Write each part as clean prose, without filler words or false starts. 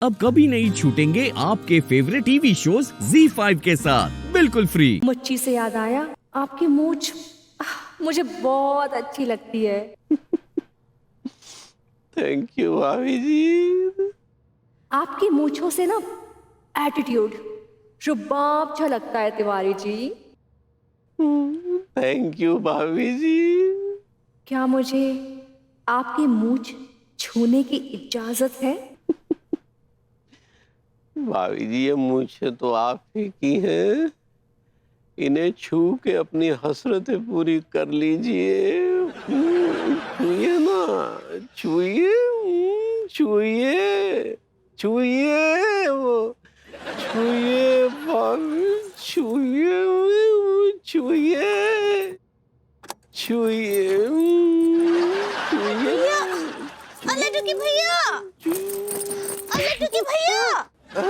अब कभी नहीं छूटेंगे आपके फेवरेट टीवी शोज ZEE5 के साथ बिल्कुल फ्री। मुच्ची से याद आया, आपकी मूंछ मुझे बहुत अच्छी लगती है। थैंक यू भाभी जी। आपकी मूंछों से ना एटीट्यूड रुबाब झलकता है तिवारी जी। थैंक यू भाभी जी। क्या मुझे आपकी मूंछ छूने की इजाजत है? भाभी जी ये मुझे तो आप ही की हैं, इन्हें छू के अपनी हसरतें पूरी कर लीजिए। छूइए ना, छूइए, छूइए, छूइए वो, छूइए भाभी, छूइए, छूइए, छूइए, छूइए। लड्डू की भैया, लड्डू की भैया, क्या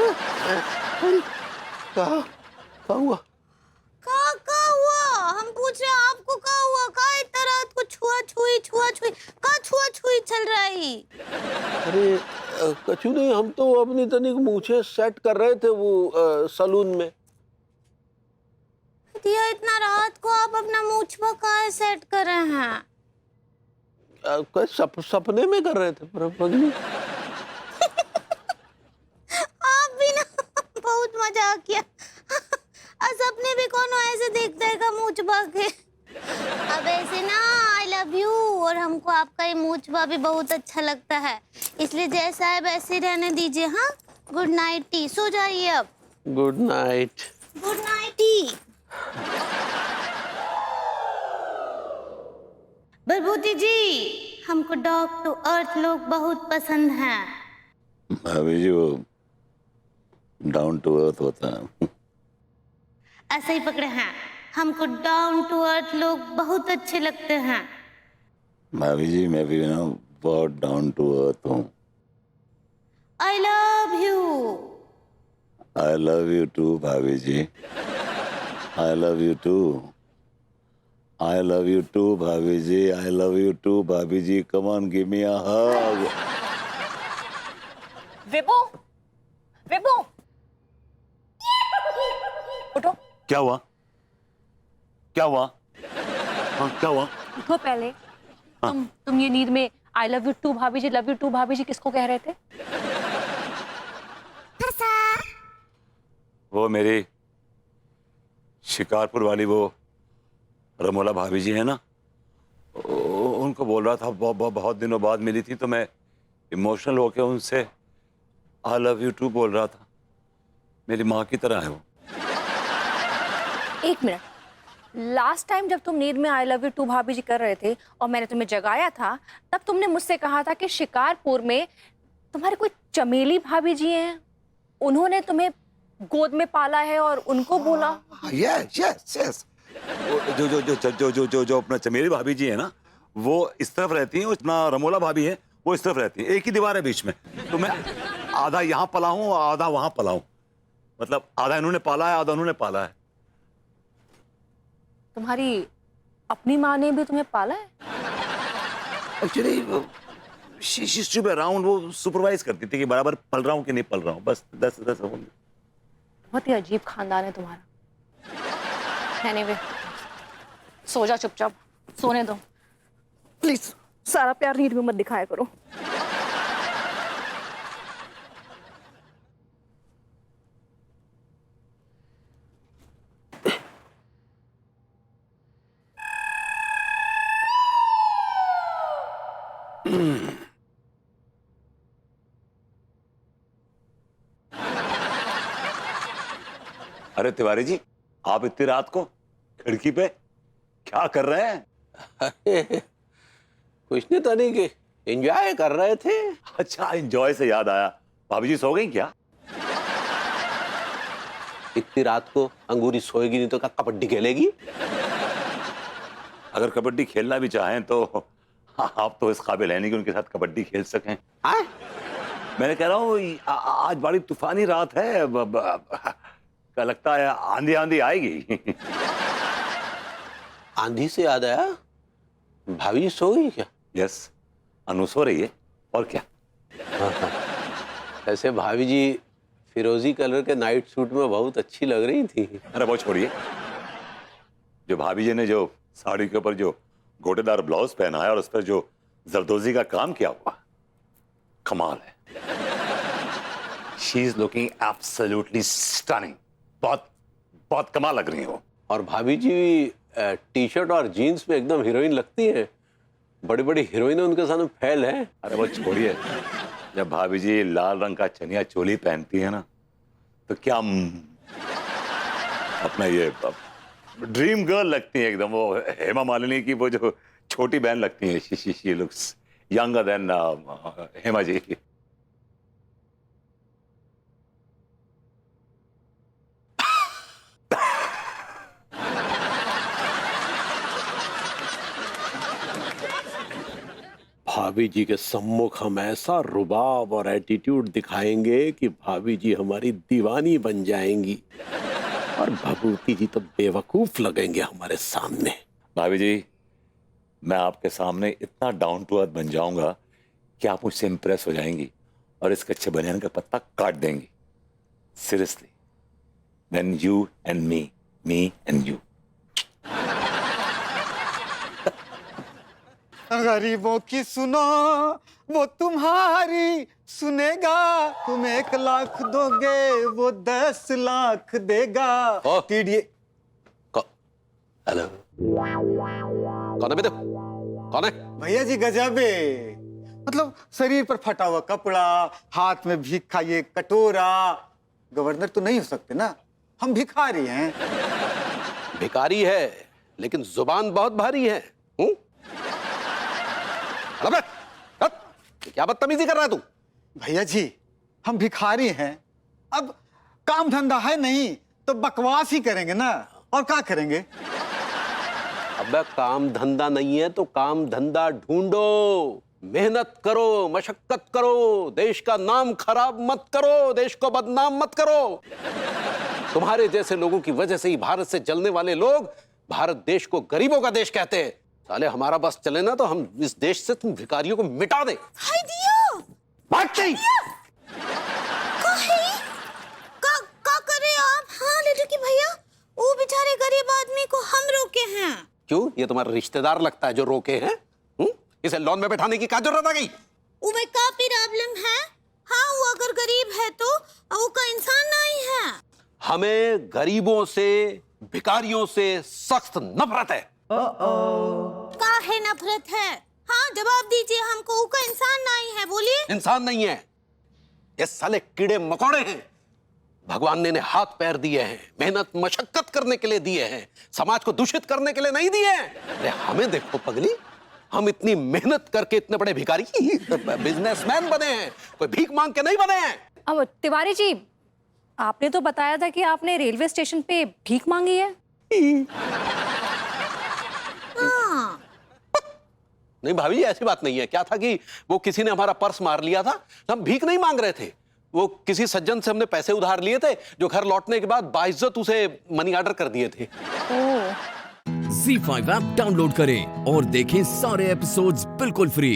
हुआ? का हुआ? हम पूछ रहे हैं आपको का हुआ? का इतना रात को छुआ छुई का छुआ छुई चल रहा है? अरे कछु नहीं, हम तो अपनी तनिक मूछें सेट कर रहे थे वो सलून में। दिया इतना रात को आप अपना मूछवा का सेट कर रहे हैं? सपने में कर रहे थे पगली। आप भी ना बहुत मजा किया। सपने भी कौन ऐसे देखता है का मूछवा के। अब ऐसे ना आई लव यू, और हमको आपका ये मूछवा भी बहुत अच्छा लगता है, इसलिए जैसा है वैसे रहने दीजिए। हाँ, गुड नाइट टी, सो जाइए अब। Good night. गुड नाइट टी। बलबूती जी, हमको डॉग टू अर्थ लोग बहुत पसंद हैं। भाभी जी वो डाउन टू अर्थ होता है। ऐसे ही पकड़े हैं, हमको डाउन टू अर्थ लोग बहुत अच्छे लगते हैं। भाभी जी मैं भी ना बहुत डाउन टू अर्थ हूँ। I love you. I love you too bhabhi ji. I love you too. I love you too bhabhi ji. I love you too bhabhi ji. Come on give me अ हग। विभू, विभू, उठो। क्या हुआ? क्या हुआ? हाँ क्या हुआ? उठो पहले। तुम ये नींद में आई love you too bhabhi ji, love you too bhabhi जी किसको कह रहे थे? वो मेरी शिकारपुर वाली वो रमोला भाभी जी है ना, उनको बोल रहा था। बहुत दिनों बाद मिली थी तो मैं इमोशनल होके उनसे आई लव यू टू बोल रहा था। मेरी माँ की तरह है वो। एक मिनट, लास्ट टाइम जब तुम नींद में आई लव यू टू भाभी जी कर रहे थे और मैंने तुम्हें जगाया था, तब तुमने मुझसे कहा था कि शिकारपुर में तुम्हारे कोई चमेली भाभी जी हैं, उन्होंने तुम्हें गोद में पाला है और उनको बोला। Yes yes yes. जो जो जो जो जो जो जो अपना चमेली भाभी जी है ना, वो इस तरफ रहती हैं, और अपना रमोला भाभी है वो इस तरफ रहती है। एक ही दीवार है बीच में, तो मैं आधा यहाँ पला हूँ और आधा वहां पला हूँ। मतलब आधा इन्होंने पाला है, आधा उन्होंने पाला है। तुम्हारी अपनी माँ ने भी तुम्हें पाला है? Actually she used to be around, वो सुपरवाइज करती थी कि बराबर पल रहा हूँ कि नहीं पल रहा हूँ, बस 10 बहुत ही अजीब खानदान है तुम्हारा। एनीवे, सो जा चुपचाप, सोने दो प्लीज। सारा प्यार नींद में मत दिखाया करो। अरे तिवारी जी, आप इतनी रात को खिड़की पे क्या कर रहे हैं? कुछ नहीं तनिक एंजॉय कर रहे थे। अच्छा, एंजॉय से याद आया, भाभी जी सो गई क्या? इतनी रात को अंगूरी सोएगी नहीं तो क्या कबड्डी खेलेगी? अगर कबड्डी खेलना भी चाहें तो आप तो इस काबिल हैं नहीं कि उनके साथ कबड्डी खेल सकें। आए? मैंने कह रहा हूँ आज बड़ी तूफानी रात है, क्या लगता है आंधी आंधी आएगी। आंधी से याद आया, भाभी जी सो गई क्या? यस, अनु सो रही है और क्या। वैसे भाभी जी फिरोजी कलर के नाइट सूट में बहुत अच्छी लग रही थी। अरे वो छोड़िए, जो भाभी जी ने जो साड़ी के ऊपर जो गोटेदार ब्लाउज पहना है और उस पर जो जरदोजी का काम किया हुआ, कमाल है। She is looking absolutely stunning. बहुत बहुत कमाल लग रही है वो। और भाभी जी टी शर्ट और जीन्स में एकदम हीरोइन लगती है। बड़ी बड़ी हीरोइनें उनके सामने फैल है। अरे वो छोड़िए, जब भाभी जी लाल रंग का चनिया चोली पहनती है ना, तो क्या अपना ये ड्रीम गर्ल लगती है एकदम। वो हेमा मालिनी की वो जो छोटी बहन लगती है। She looks younger than Hema ji. भाभी जी के सम्मुख हम ऐसा रुबाब और एटीट्यूड दिखाएंगे कि भाभी जी हमारी दीवानी बन जाएंगी और भभूति जी तो बेवकूफ लगेंगे हमारे सामने। भाभी जी, मैं आपके सामने इतना डाउन टू अर्थ बन जाऊंगा कि आप मुझसे इंप्रेस हो जाएंगी और इस कच्चे बनियान का पत्ता काट देंगी। Seriously, then you and me and you. गरीबों की सुनो, वो तुम्हारी सुनेगा। तुम 1 लाख दोगे, वो 10 लाख देगा। ओ। टीडीए हेलो, कौन है बेटा? कौन है? भैया जी गजबे, मतलब शरीर पर फटा हुआ कपड़ा, हाथ में भीख का ये कटोरा। गवर्नर तो नहीं हो सकते ना, हम भिखारी हैं। भिखारी है लेकिन जुबान बहुत भारी है। अबे, हट! क्या बदतमीजी कर रहा है तू? भैया जी, हम भिखारी हैं। अब काम धंधा है नहीं तो बकवास ही करेंगे ना, और क्या करेंगे? अबे काम धंधा नहीं है तो काम धंधा ढूंढो, मेहनत करो, मशक्कत करो, देश का नाम खराब मत करो, देश को बदनाम मत करो। तुम्हारे जैसे लोगों की वजह से ही भारत से जलने वाले लोग भारत देश को गरीबों का देश कहते हैं। साले हमारा बस चले ना तो हम इस देश से तुम भिखारियों को मिटा दे। हाय दियो, बात चाहिए का करे आप? हाँ लड्डू की भैया, वो बेचारे गरीब आदमी को हम रोके हैं। क्यों? ये तुम्हारा रिश्तेदार लगता है जो रोके हैं? इसे लॉन में बैठाने की क्या जरूरत आ गई? वो का प्रॉब्लम है? हाँ, वो अगर गरीब है तो वो का इंसान नहीं है। हमें गरीबों से, भिखारियों से सख्त नफरत है। काहे नफरत है? हाँ जवाब दीजिए हमको, वो का इंसान नहीं है, बोलिए। इंसान नहीं है, ये साले कीड़े मकोड़े हैं। भगवान ने इन्हें हाथ पैर दिए हैं, मेहनत मशक्कत करने के लिए दिए हैं, समाज को दूषित करने के लिए नहीं दिए हैं। अरे हमें देखो पगली, हम इतनी मेहनत करके इतने बड़े भिखारी बिजनेसमैन बने हैं, कोई भीख मांग के नहीं बने हैं। अब तिवारी जी, आपने तो बताया था कि आपने रेलवे स्टेशन पे भीख मांगी है। हाँ। नहीं भाभी जी, ऐसी बात नहीं है। क्या था कि वो किसी ने हमारा पर्स मार लिया था, हम भीख नहीं मांग रहे थे। वो किसी सज्जन से हमने पैसे उधार लिए थे, जो घर लौटने के बाद बाइज्जत उसे मनी ऑर्डर कर दिए थे। Z5 ऐप डाउनलोड करें और देखें सारे एपिसोड्स बिल्कुल फ्री।